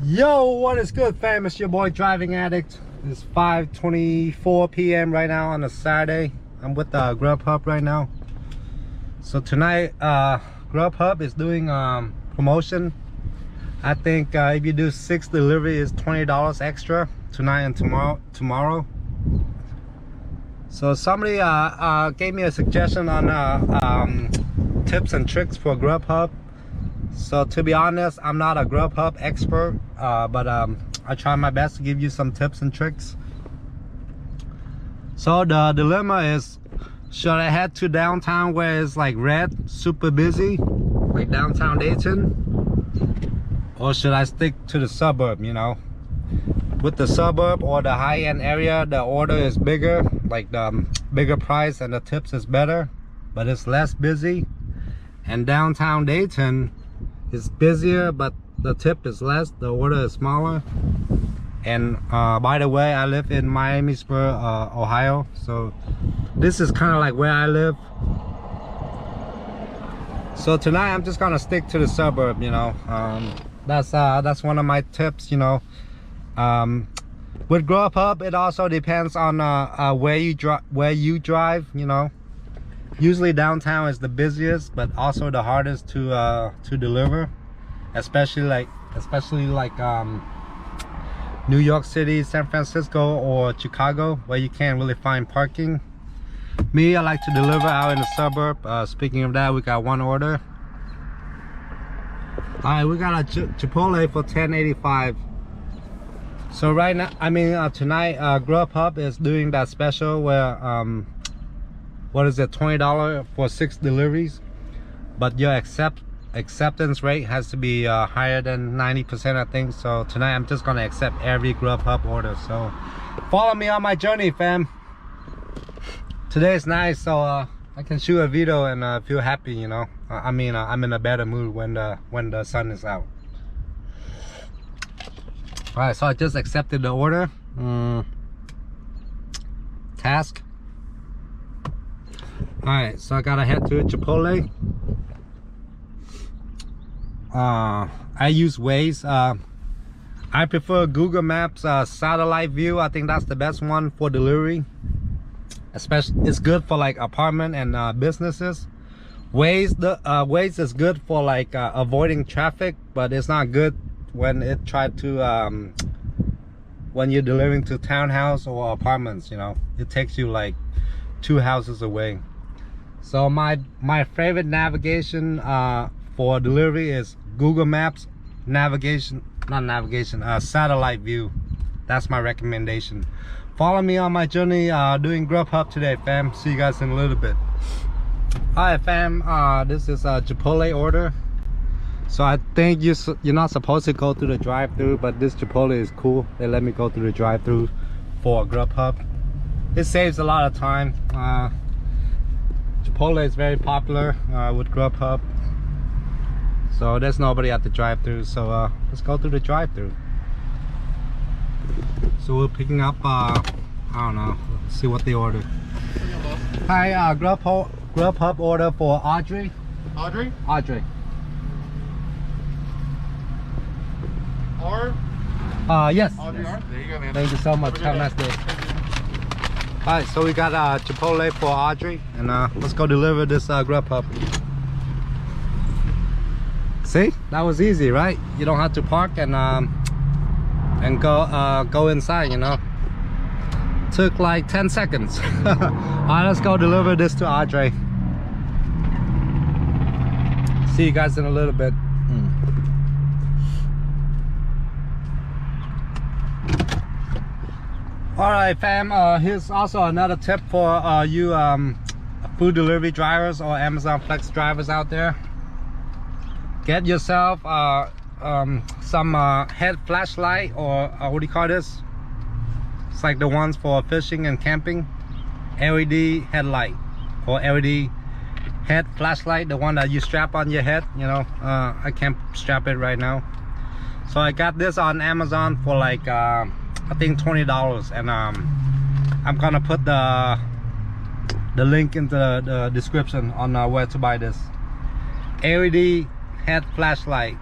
Yo, what is good, fam? It's your boy Driving Addict. It's 5:24 p.m. right now on a Saturday. I'm with GrubHub right now. So tonight GrubHub is doing promotion. I think if you do 6 delivery is $20 extra tonight and tomorrow. So somebody gave me a suggestion on tips and tricks for GrubHub. So to be honest, I'm not a GrubHub expert, but I try my best to give you some tips and tricks. So the dilemma is, should I head to downtown where it's like red, super busy, like downtown Dayton, or should I stick to the suburb? You know, with the suburb or the high-end area, the order is bigger, like the bigger price, and the tips is better, but it's less busy. And downtown Dayton is busier, but the tip is less, the order is smaller. And by the way, I live in Miamisburg, Ohio, so this is kind of like where I live. So tonight I'm just gonna stick to the suburb, you know. That's one of my tips, you know. With GrubHub, it also depends on where you drive, you know. Usually downtown is the busiest, but also the hardest to deliver, especially like New York City, San Francisco, or Chicago, where you can't really find parking. Me, I like to deliver out in the suburb. Speaking of that, we got one order. All right, we got a Chipotle for $10.85. So right now, tonight, GrubHub is doing that special where what is it, $20 for 6 deliveries, but your acceptance rate has to be higher than 90%, I think. So tonight I'm just gonna accept every GrubHub order. So follow me on my journey, fam. Today is nice, so I can shoot a video and feel happy, you know. I'm in a better mood when the sun is out. All right, so I just accepted the order. Task. All right, so I gotta head to Chipotle. I use Waze. I prefer Google Maps satellite view. I think that's the best one for delivery. Especially, it's good for like apartment and businesses. Waze is good for like avoiding traffic, but it's not good when it tried to when you're delivering to townhouse or apartments. You know, it takes you like 2 houses away. So my favorite navigation for delivery is Google Maps satellite view. That's my recommendation. Follow me on my journey doing GrubHub today, fam. See you guys in a little bit. All right, fam. This is a Chipotle order. So I think you're not supposed to go through the drive-thru, but this Chipotle is cool. They let me go through the drive-thru for GrubHub. It saves a lot of time. Chipotle is very popular with GrubHub, so there's nobody at the drive-thru. So let's go through the drive-thru. So we're picking up I don't know, let's see what they ordered. Hi, GrubHub order for Audrey. Audrey? Audrey. Yes. Audrey, yes. There you go, man. Thank you so much. Have a nice day. Alright, so we got Chipotle for Audrey, and let's go deliver this GrubHub. See, that was easy, right? You don't have to park and go inside, you know. Took like 10 seconds. Alright, let's go deliver this to Audrey. See you guys in a little bit. Alright, fam, here's also another tip for you food delivery drivers or Amazon Flex drivers out there. Get yourself some head flashlight, or what do you call this? It's like the ones for fishing and camping. LED headlight or LED head flashlight, the one that you strap on your head, you know. I can't strap it right now. So I got this on Amazon for like I think $20, and I'm gonna put the link into the description on where to buy this. LED head flashlight.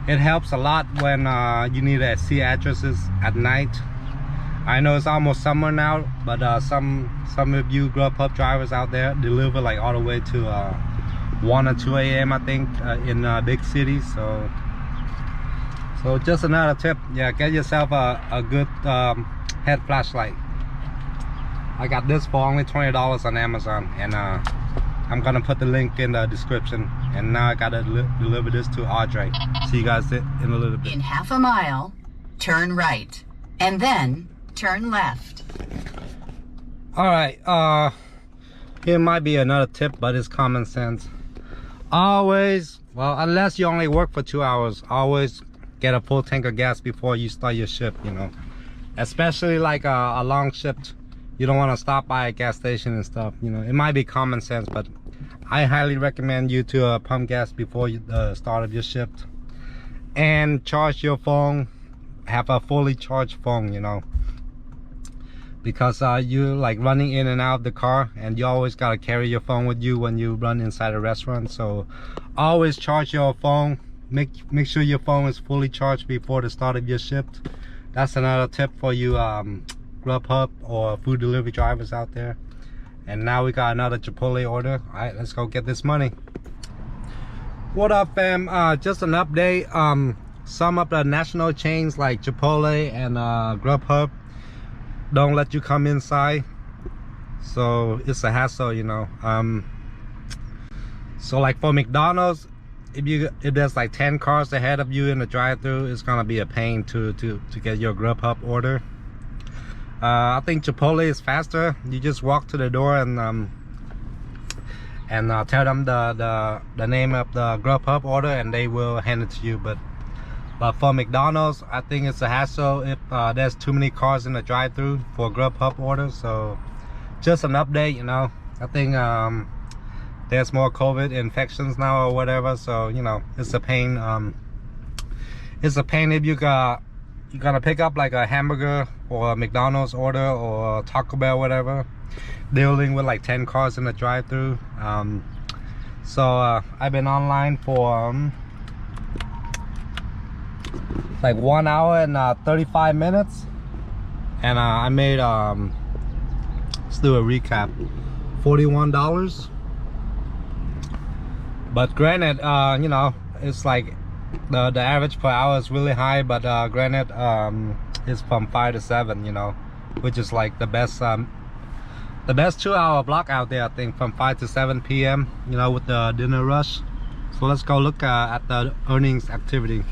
It helps a lot when you need to see addresses at night. I know it's almost summer now, but some of you GrubHub drivers out there deliver like all the way to 1 or 2 a.m. I think in big cities. So just another tip. Yeah, get yourself a good head flashlight. I got this for only $20 on Amazon, and I'm gonna put the link in the description. And now I gotta deliver this to Audrey. See you guys in a little bit. In half a mile, turn right, and then turn left. All right, here might be another tip, but it's common sense. Always, well, unless you only work for 2 hours, always get a full tank of gas before you start your shift, you know. Especially like a long shift, you don't want to stop by a gas station and stuff, you know. It might be common sense, but I highly recommend you to pump gas before the start of your shift. And charge your phone, have a fully charged phone, you know. Because you like running in and out of the car, and you always gotta carry your phone with you when you run inside a restaurant. So always charge your phone. Make sure your phone is fully charged before the start of your shift. That's another tip for you GrubHub or food delivery drivers out there. And now we got another Chipotle order. All right, let's go get this money. What up, fam? Just an update. Some of the national chains like Chipotle and GrubHub don't let you come inside, so it's a hassle, you know. So like for McDonald's, if there's like 10 cars ahead of you in the drive-thru, it's gonna be a pain to get your GrubHub order. I think Chipotle is faster. You just walk to the door and tell them the name of the GrubHub order, and they will hand it to you. But for McDonald's, I think it's a hassle if there's too many cars in the drive-thru for GrubHub orders. So just an update, you know. I think there's more COVID infections now or whatever, so you know, it's a pain. It's a pain if you're gonna pick up like a hamburger or a McDonald's order or Taco Bell, whatever, dealing with like 10 cars in the drive-thru. So I've been online for like 1 hour and 35 minutes, and I made let's do a recap. $41. But granted, you know, it's like the average per hour is really high, but granted, it's from 5 to 7, you know, which is like the best 2-hour block out there, I think, from 5 to 7 p.m, you know, with the dinner rush. So let's go look at the earnings activity.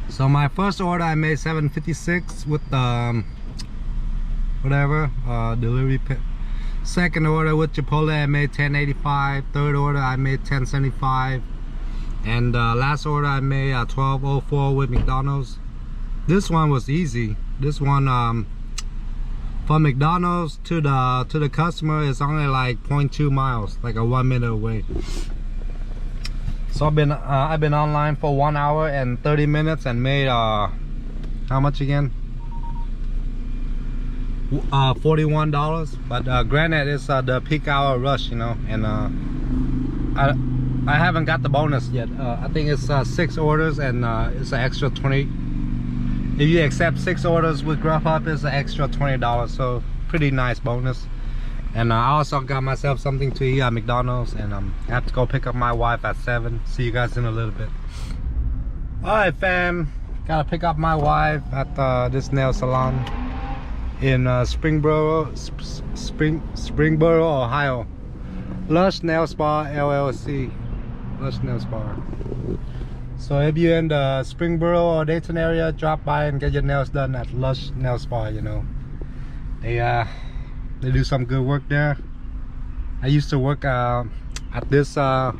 So my first order, I made $7.56 with whatever delivery pay. Second order with Chipotle, I made $10.85. Third order, I made $10.75. And last order, I made $12.04 with McDonald's. This one was easy. This one from McDonald's to the customer is only like 0.2 miles, like a 1 minute away. So I've been online for 1 hour and 30 minutes and made how much again? $41. But granted, it's the peak hour rush, you know, and I haven't got the bonus yet. I think it's 6 orders and it's an extra 20. If you accept 6 orders with GrubHub, it's an extra $20, so pretty nice bonus. And I also got myself something to eat at McDonald's, and I have to go pick up my wife at 7. See you guys in a little bit. All right, fam, gotta pick up my wife at this nail salon in Springboro, Ohio. Lush Nail Spa LLC. Lush Nail Spa. So if you're in the Springboro or Dayton area, drop by and get your nails done at Lush Nail Spa. You know, they do some good work there. I used to work at this. I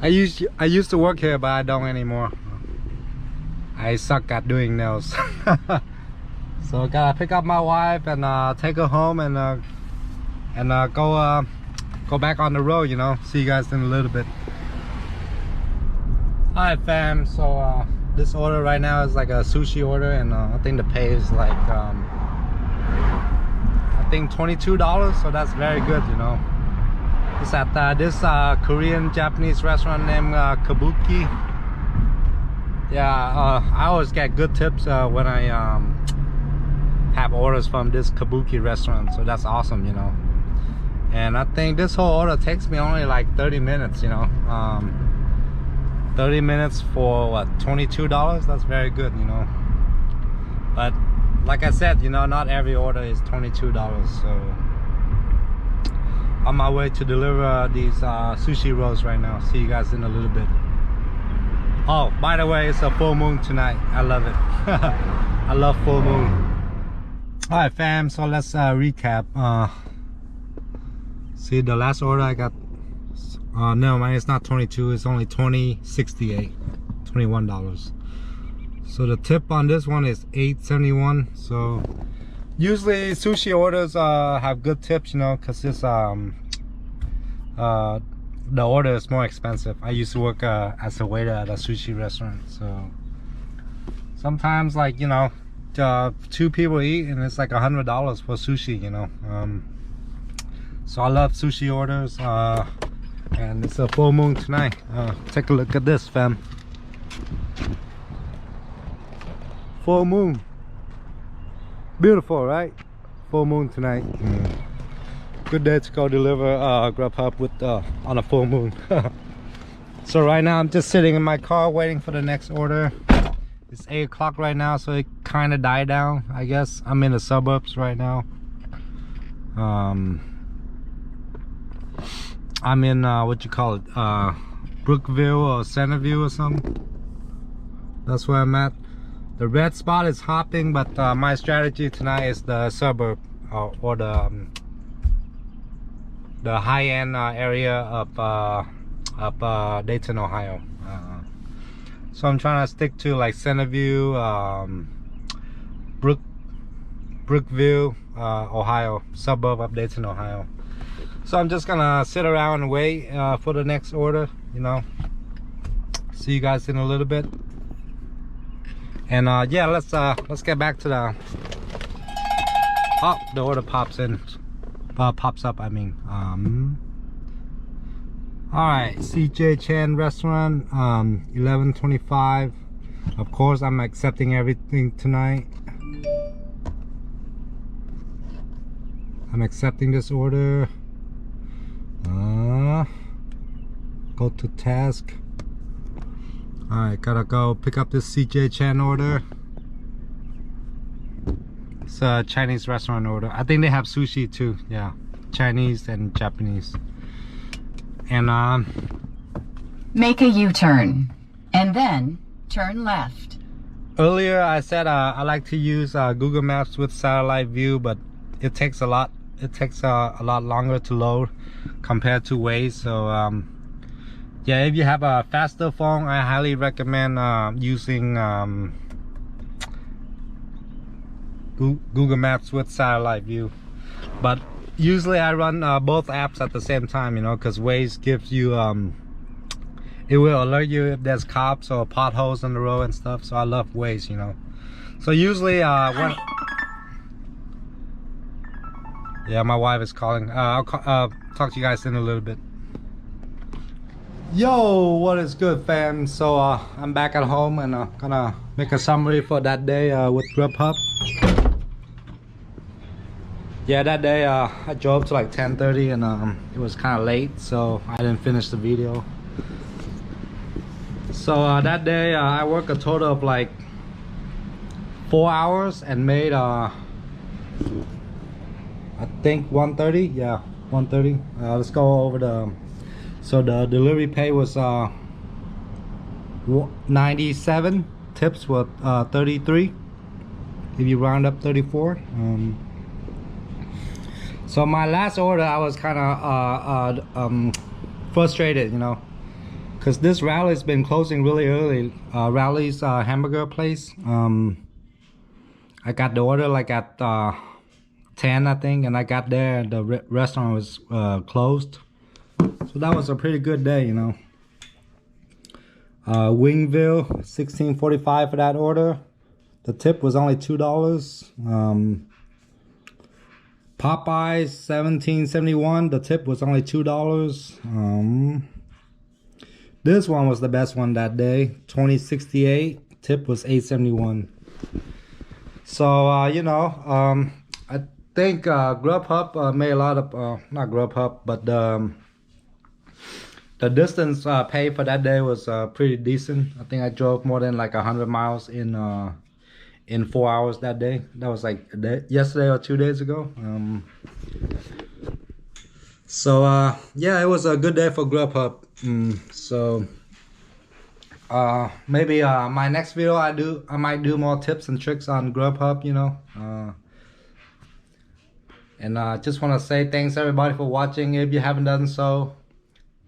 used to work here, but I don't anymore. I suck at doing nails. So I gotta pick up my wife and take her home and go back on the road. You know, see you guys in a little bit. Alright, fam, so this order right now is like a sushi order, and I think the pay is like I think $22, so that's very good, you know. It's at this Korean Japanese restaurant named Kabuki. Yeah, I always get good tips when I have orders from this kabuki restaurant, so that's awesome, you know. And I think this whole order takes me only like 30 minutes, you know. 30 minutes for what, $22? That's very good, you know. But like I said, you know, not every order is $22. So on my way to deliver these sushi rolls right now. See you guys in a little bit. Oh, by the way, it's a full moon tonight. I love it. I love full moon. All right, fam, so let's recap. See, the last order I got, no, man, it's not 22, it's only $20.68, $21. So the tip on this one is $8.71. So usually sushi orders have good tips, you know, because this the order is more expensive. I used to work as a waiter at a sushi restaurant, so sometimes, like, you know, 2 people eat and it's like $100 for sushi, you know. So I love sushi orders, and it's a full moon tonight. Take a look at this, fam. Full moon. Beautiful, right? Full moon tonight. Good day to go deliver GrubHub with on a full moon. So right now I'm just sitting in my car waiting for the next order. It's 8 o'clock right now, so it kind of died down, I guess. I'm in the suburbs right now. I'm in what you call it, Brookville or Centerview or something. That's where I'm at. The red spot is hopping, but my strategy tonight is the suburb or the high-end area of Dayton, Ohio. So I'm trying to stick to like Centerview, Brookville, Ohio, suburb of Dayton, Ohio. So I'm just gonna sit around and wait for the next order, you know. See you guys in a little bit. And yeah, let's get back to the the order pops up, I mean. All right, CJ Chan restaurant, 11:25. Of course, I'm accepting everything tonight. I'm accepting this order. Go to task. All right, gotta go pick up this CJ Chan order. It's a Chinese restaurant order. I think they have sushi too. Yeah, Chinese and Japanese. And make a U-turn and then turn left. Earlier I said I like to use Google Maps with satellite view, but it takes a lot longer to load compared to Waze. So yeah, if you have a faster phone, I highly recommend using Google Maps with satellite view. But usually I run both apps at the same time, you know, because Waze gives you it will alert you if there's cops or potholes on the road and stuff. So I love Waze, you know. So usually when yeah, my wife is calling. I'll talk to you guys in a little bit. Yo, what is good, fam? So I'm back at home and gonna make a summary for that day with GrubHub. Yeah, that day I drove to like 10:30 and it was kind of late, so I didn't finish the video. So that day I worked a total of like 4 hours and made I think 130. Yeah, 130. Let's go over the. So the delivery pay was 97. Tips were 33. If you round up 34. So my last order, I was kind of frustrated, you know, because this Rally's been closing really early. Rally's hamburger place. I got the order like at 10, I think, and I got there and the restaurant was closed. So that was a pretty good day, you know. Wingville, $16.45 for that order. The tip was only $2. Popeyes, $17.71. The tip was only $2. This one was the best one that day. 2068. Tip was 871. So you know, I think GrubHub made a lot of not GrubHub, but the distance paid for that day was pretty decent. I think I drove more than like 100 miles in 4 hours that day. That was like yesterday or 2 days ago. So yeah, it was a good day for GrubHub. So maybe my next video I might do more tips and tricks on GrubHub, you know. And I just want to say thanks everybody for watching. If you haven't done so,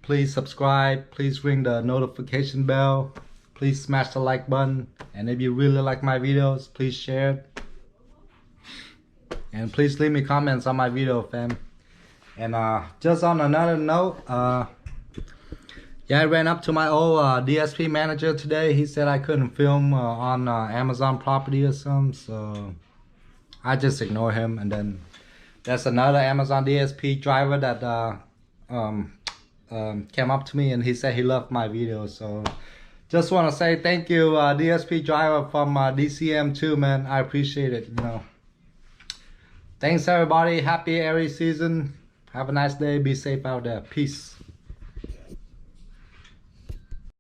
please subscribe, please ring the notification bell, please smash the like button, and if you really like my videos, please share it. And please leave me comments on my video, fam. And just on another note, yeah, I ran up to my old DSP manager today. He said I couldn't film on Amazon property or something, so I just ignore him. And then there's another Amazon DSP driver that came up to me and he said he loved my videos. So just want to say thank you, DSP driver from DCM2, man. I appreciate it, you know. Thanks everybody. Happy Aries season. Have a nice day. Be safe out there. Peace.